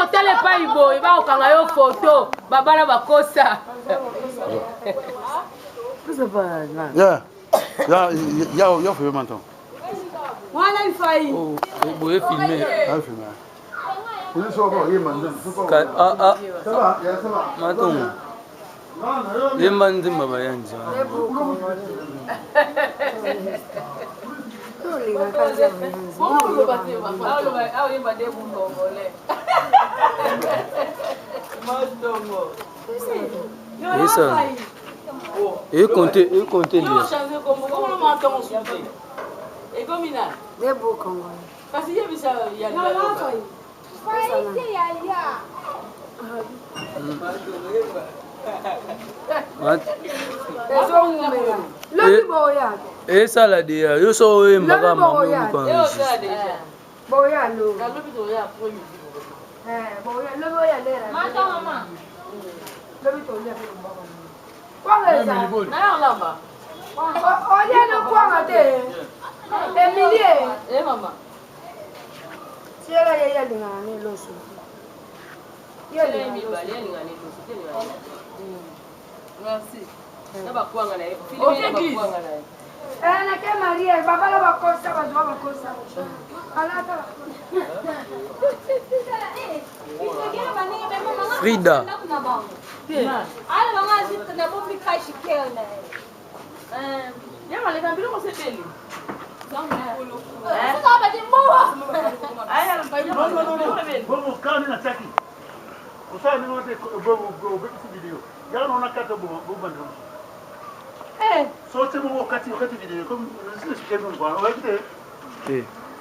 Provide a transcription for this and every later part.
Ntango tele pa ibo ba okanga yo photo babana bakosa. Ya fait maintenant. Voilà il faillit. Oh, vous pouvez filmer. Ah filmer. Vous êtes encore hier maintenant. Ah, Ça va, ça va. Maton. Yembanzi baba yanzi. Et comptez lui. Et comme il a des beaux Congolais. parce qu'il y a ça il y a et ça là déjà yo so e mbaga mamu kwa boya lo Frida.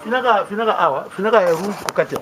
Finaga awa, finaga rouge au 4.